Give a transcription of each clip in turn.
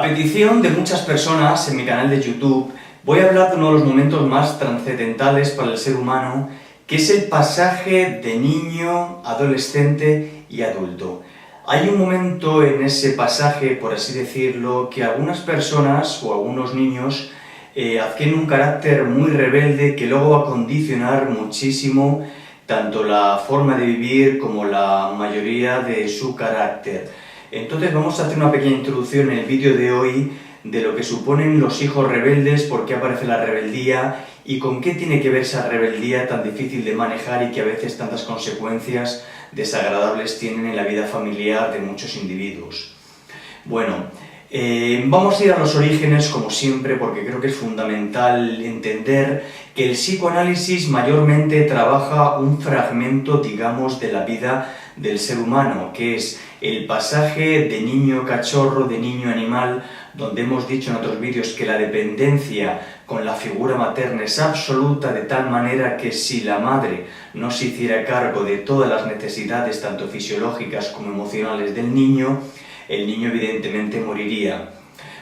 petición de muchas personas en mi canal de YouTube, voy a hablar de uno de los momentos más trascendentales para el ser humano, que es el pasaje de niño, adolescente y adulto. Hay un momento en ese pasaje, por así decirlo, que algunas personas o algunos niños adquieren un carácter muy rebelde que luego va a condicionar muchísimo tanto la forma de vivir como la mayoría de su carácter. Entonces vamos a hacer una pequeña introducción en el vídeo de hoy de lo que suponen los hijos rebeldes, por qué aparece la rebeldía y con qué tiene que ver esa rebeldía tan difícil de manejar y que a veces tantas consecuencias desagradables tienen en la vida familiar de muchos individuos. Bueno, vamos a ir a los orígenes como siempre porque creo que es fundamental entender que el psicoanálisis mayormente trabaja un fragmento, digamos, de la vida del ser humano, que es el pasaje de niño cachorro, de niño animal, donde hemos dicho en otros vídeos que la dependencia con la figura materna es absoluta, de tal manera que si la madre no se hiciera cargo de todas las necesidades, tanto fisiológicas como emocionales del niño, el niño evidentemente moriría.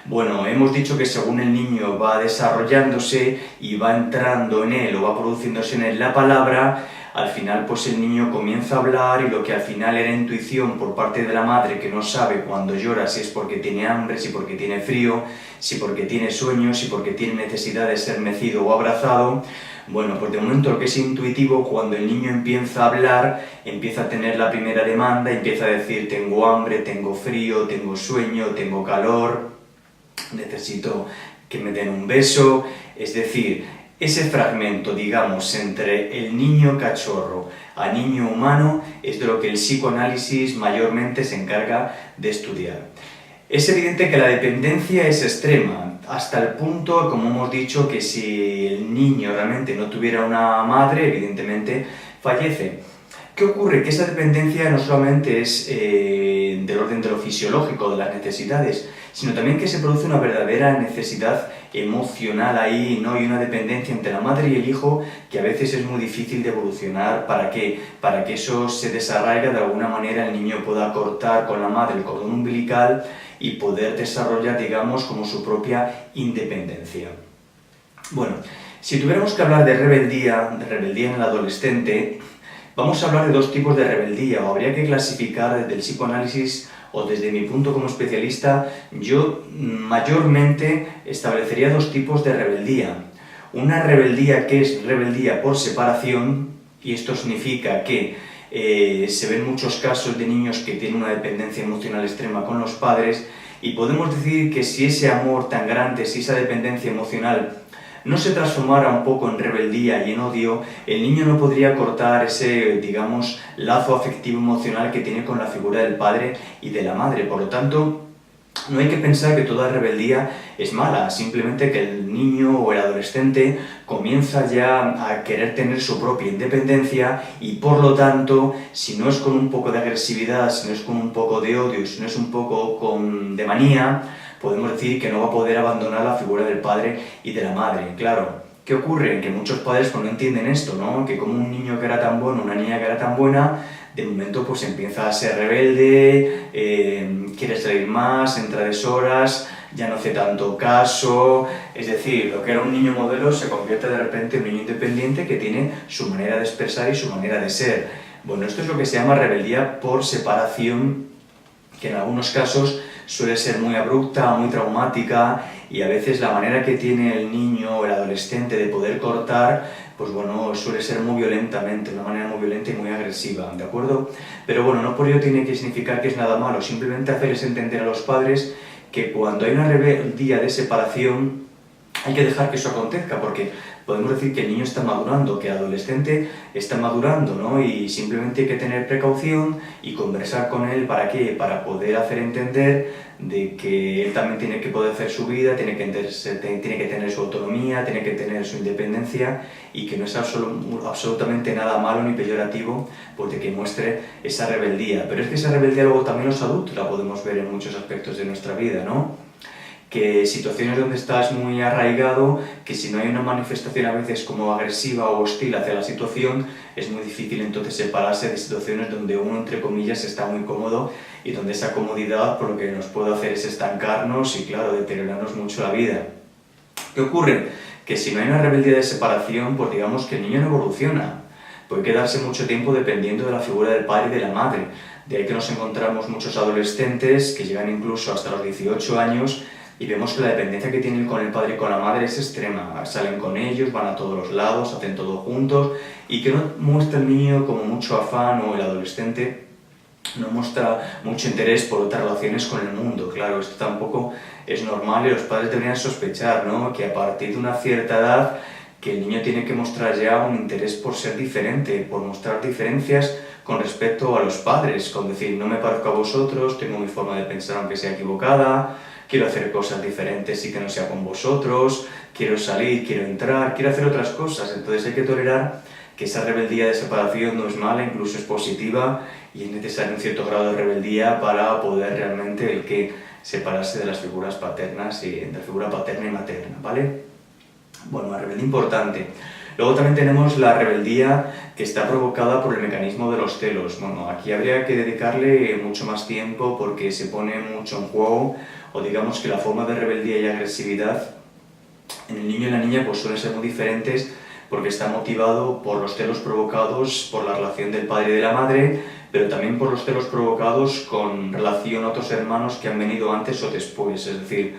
Bueno, hemos dicho que según el niño va desarrollándose y va entrando en él o va produciéndose en él la palabra, al final pues el niño comienza a hablar y lo que al final era intuición por parte de la madre, que no sabe cuando llora si es porque tiene hambre, si porque tiene frío, si porque tiene sueño, si porque tiene necesidad de ser mecido o abrazado. Bueno, pues de momento lo que es intuitivo, cuando el niño empieza a hablar, empieza a tener la primera demanda, empieza a decir tengo hambre, tengo frío, tengo sueño, tengo calor, necesito que me den un beso, es decir, ese fragmento, digamos, entre el niño cachorro a niño humano es de lo que el psicoanálisis mayormente se encarga de estudiar. Es evidente que la dependencia es extrema, hasta el punto, como hemos dicho, que si el niño realmente no tuviera una madre, evidentemente fallece. ¿Qué ocurre? Que esa dependencia no solamente es del orden de lo fisiológico, de las necesidades, sino también que se produce una verdadera necesidad emocional ahí, ¿no? Y una dependencia entre la madre y el hijo que a veces es muy difícil de evolucionar. ¿Para qué? Para que eso se desarraiga de alguna manera, el niño pueda cortar con la madre el cordón umbilical y poder desarrollar, digamos, como su propia independencia. Bueno, si tuviéramos que hablar de rebeldía en el adolescente, vamos a hablar de dos tipos de rebeldía, o habría que clasificar desde el psicoanálisis o desde mi punto como especialista. Yo mayormente establecería dos tipos de rebeldía. Una rebeldía que es rebeldía por separación, y esto significa que se ven muchos casos de niños que tienen una dependencia emocional extrema con los padres, y podemos decir que si ese amor tan grande, si esa dependencia emocional no se transformara un poco en rebeldía y en odio, el niño no podría cortar ese, digamos, lazo afectivo emocional que tiene con la figura del padre y de la madre. Por lo tanto, no hay que pensar que toda rebeldía es mala, simplemente que el niño o el adolescente comienza ya a querer tener su propia independencia y por lo tanto, si no es con un poco de agresividad, si no es con un poco de odio, si no es un poco de manía, podemos decir que no va a poder abandonar la figura del padre y de la madre. Claro, ¿qué ocurre? Que muchos padres pues no entienden esto, ¿no? Que como un niño que era tan bueno, una niña que era tan buena, de momento pues empieza a ser rebelde, quiere salir más, entra a deshoras, ya no hace tanto caso, es decir, lo que era un niño modelo se convierte de repente en un niño independiente que tiene su manera de expresar y su manera de ser. Bueno, esto es lo que se llama rebeldía por separación, que en algunos casos suele ser muy abrupta, muy traumática, y a veces la manera que tiene el niño o el adolescente de poder cortar, pues bueno, suele ser muy violentamente, una manera muy violenta y muy agresiva, ¿de acuerdo? Pero bueno, no por ello tiene que significar que es nada malo, simplemente hacerles entender a los padres que cuando hay una rebeldía de separación hay que dejar que eso acontezca, porque podemos decir que el niño está madurando, que el adolescente está madurando, ¿no? Y simplemente hay que tener precaución y conversar con él. ¿Para qué? Para poder hacer entender de que él también tiene que poder hacer su vida, tiene que tener su autonomía, tiene que tener su independencia y que no es absolutamente nada malo ni peyorativo porque que muestre esa rebeldía. Pero es que esa rebeldía luego también los adultos la podemos ver en muchos aspectos de nuestra vida, ¿no? que situaciones donde estás muy arraigado, que si no hay una manifestación a veces como agresiva o hostil hacia la situación, es muy difícil entonces separarse de situaciones donde uno, entre comillas, está muy cómodo y donde esa comodidad por lo que nos puede hacer es estancarnos y, claro, deteriorarnos mucho la vida. ¿Qué ocurre? Que si no hay una rebeldía de separación, pues digamos que el niño no evoluciona. Puede quedarse mucho tiempo dependiendo de la figura del padre y de la madre. De ahí que nos encontramos muchos adolescentes que llegan incluso hasta los 18 años y vemos que la dependencia que tienen con el padre y con la madre es extrema. Salen con ellos, van a todos los lados, hacen todo juntos y que no muestra el niño como mucho afán o el adolescente no muestra mucho interés por otras relaciones con el mundo. Claro, esto tampoco es normal y los padres deberían sospechar, ¿no?, que a partir de una cierta edad que el niño tiene que mostrar ya un interés por ser diferente, por mostrar diferencias con respecto a los padres, con decir, no me parezco a vosotros, tengo mi forma de pensar aunque sea equivocada, quiero hacer cosas diferentes y que no sea con vosotros, quiero salir, quiero entrar, quiero hacer otras cosas. Entonces hay que tolerar que esa rebeldía de separación no es mala, incluso es positiva y es necesario un cierto grado de rebeldía para poder realmente el que separarse de las figuras paternas y de la figura paterna y materna, ¿vale? Bueno, una rebeldía importante. Luego también tenemos la rebeldía que está provocada por el mecanismo de los celos. Bueno, aquí habría que dedicarle mucho más tiempo porque se pone mucho en juego, o digamos que la forma de rebeldía y agresividad en el niño y la niña pues suelen ser muy diferentes porque está motivado por los celos provocados por la relación del padre y de la madre, pero también por los celos provocados con relación a otros hermanos que han venido antes o después. Es decir,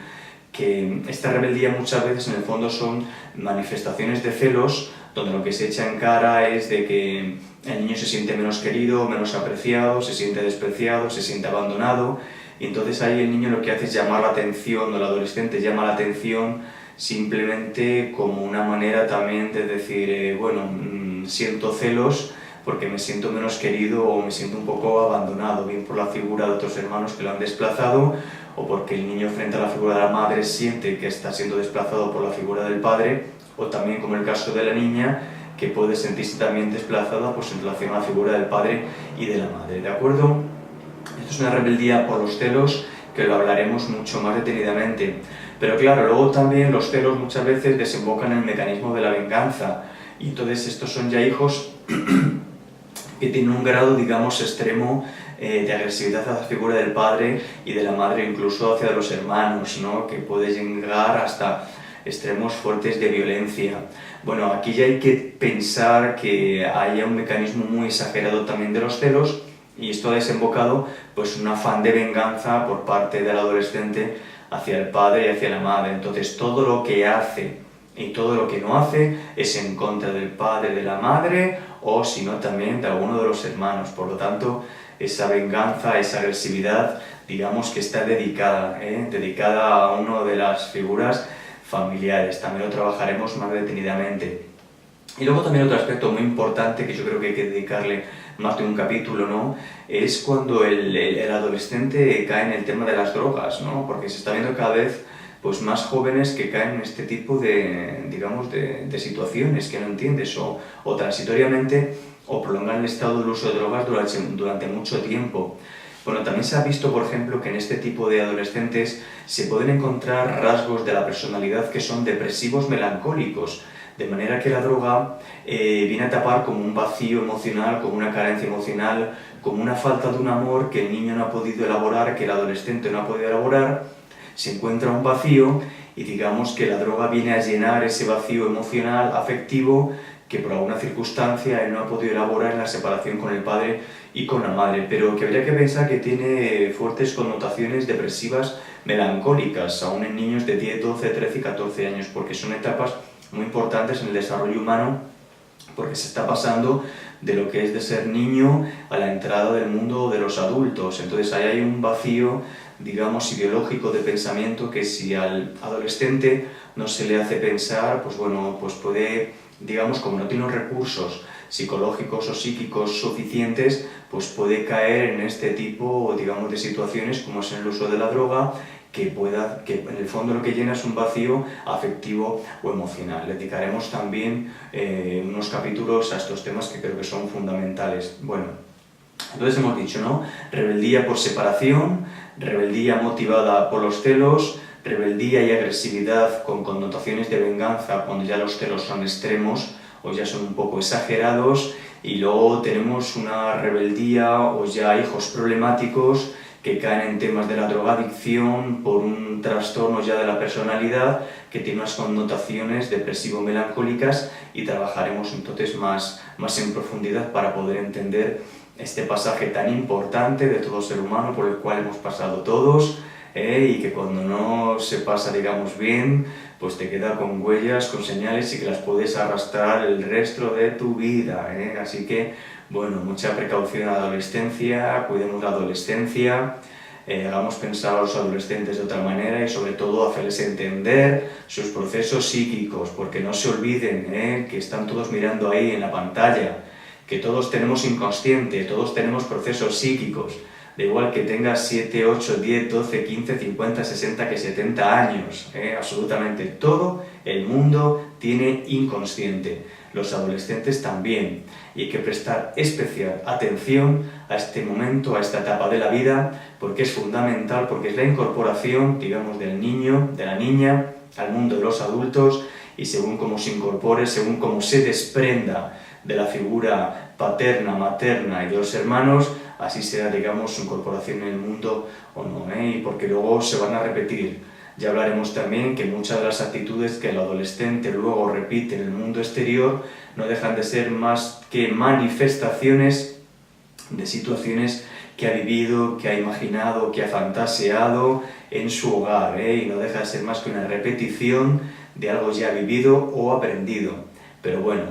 que esta rebeldía muchas veces en el fondo son manifestaciones de celos donde lo que se echa en cara es de que el niño se siente menos querido, menos apreciado, se siente despreciado, se siente abandonado y entonces ahí el niño lo que hace es llamar la atención, o el adolescente llama la atención simplemente como una manera también de decir, siento celos porque me siento menos querido o me siento un poco abandonado, bien por la figura de otros hermanos que lo han desplazado o porque el niño frente a la figura de la madre siente que está siendo desplazado por la figura del padre, o también como el caso de la niña, que puede sentirse también desplazada pues, en relación a la figura del padre y de la madre, ¿de acuerdo? Esto es una rebeldía por los celos, que lo hablaremos mucho más detenidamente. Pero claro, luego también los celos muchas veces desembocan en el mecanismo de la venganza, y entonces estos son ya hijos que tienen un grado, digamos, extremo de agresividad hacia la figura del padre y de la madre, incluso hacia los hermanos, ¿no?, que puede llegar hasta extremos fuertes de violencia. Bueno, aquí ya hay que pensar que haya un mecanismo muy exagerado también de los celos, y esto ha desembocado pues un afán de venganza por parte del adolescente hacia el padre y hacia la madre. Entonces todo lo que hace y todo lo que no hace es en contra del padre, de la madre, o si no también de alguno de los hermanos. Por lo tanto, esa venganza, esa agresividad, digamos que está dedicada a una de las figuras familiares. También lo trabajaremos más detenidamente. Y luego también otro aspecto muy importante que yo creo que hay que dedicarle más de un capítulo, ¿no?, es cuando el adolescente cae en el tema de las drogas, ¿no?, porque se está viendo cada vez pues, más jóvenes que caen en este tipo de, digamos, de situaciones que no entiendes o transitoriamente o prolongan el estado del uso de drogas durante mucho tiempo. Bueno, también se ha visto, por ejemplo, que en este tipo de adolescentes se pueden encontrar rasgos de la personalidad que son depresivos melancólicos, de manera que la droga viene a tapar como un vacío emocional, como una carencia emocional, como una falta de un amor que el niño no ha podido elaborar, que el adolescente no ha podido elaborar. Se encuentra un vacío y digamos que la droga viene a llenar ese vacío emocional, afectivo, que por alguna circunstancia él no ha podido elaborar en la separación con el padre y con la madre, pero que habría que pensar que tiene fuertes connotaciones depresivas melancólicas, aún en niños de 10, 12, 13 y 14 años, porque son etapas muy importantes en el desarrollo humano, porque se está pasando de lo que es de ser niño a la entrada del mundo de los adultos. Entonces ahí hay un vacío, digamos, ideológico de pensamiento que si al adolescente no se le hace pensar, pues bueno, pues puede, digamos, como no tiene los recursos psicológicos o psíquicos suficientes, pues puede caer en este tipo, digamos, de situaciones como es el uso de la droga, que en el fondo lo que llena es un vacío afectivo o emocional. Le dedicaremos también unos capítulos a estos temas que creo que son fundamentales. Bueno, entonces hemos dicho, ¿no?, rebeldía por separación, rebeldía motivada por los celos, rebeldía y agresividad con connotaciones de venganza cuando ya los celos son extremos o ya son un poco exagerados, y luego tenemos una rebeldía o ya hijos problemáticos que caen en temas de la drogadicción por un trastorno ya de la personalidad que tiene unas connotaciones depresivo-melancólicas, y trabajaremos entonces más en profundidad para poder entender este pasaje tan importante de todo ser humano por el cual hemos pasado todos, y que cuando no se pasa, digamos, bien, pues te queda con huellas, con señales, y que las puedes arrastrar el resto de tu vida, Así que, bueno, mucha precaución en la adolescencia, cuidemos la adolescencia, hagamos pensar a los adolescentes de otra manera y sobre todo hacerles entender sus procesos psíquicos, porque no se olviden que están todos mirando ahí en la pantalla, que todos tenemos inconsciente, todos tenemos procesos psíquicos. Da igual que tengas 7, 8, 10, 12, 15, 50, 60, que 70 años, absolutamente todo el mundo tiene inconsciente, los adolescentes también, y hay que prestar especial atención a este momento, a esta etapa de la vida, porque es fundamental, porque es la incorporación, digamos, del niño, de la niña, al mundo de los adultos, y según cómo se incorpore, según cómo se desprenda de la figura paterna, materna y de los hermanos, así será, digamos, su incorporación en el mundo o no, y porque luego se van a repetir. Ya hablaremos también que muchas de las actitudes que el adolescente luego repite en el mundo exterior no dejan de ser más que manifestaciones de situaciones que ha vivido, que ha imaginado, que ha fantaseado en su hogar, y no deja de ser más que una repetición de algo ya vivido o aprendido. Pero bueno,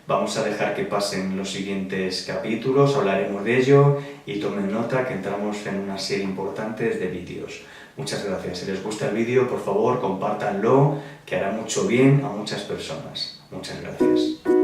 vamos a dejar que pasen los siguientes capítulos, hablaremos de ello, y tomen nota que entramos en una serie importante de vídeos. Muchas gracias. Si les gusta el vídeo, por favor, compártanlo, que hará mucho bien a muchas personas. Muchas gracias.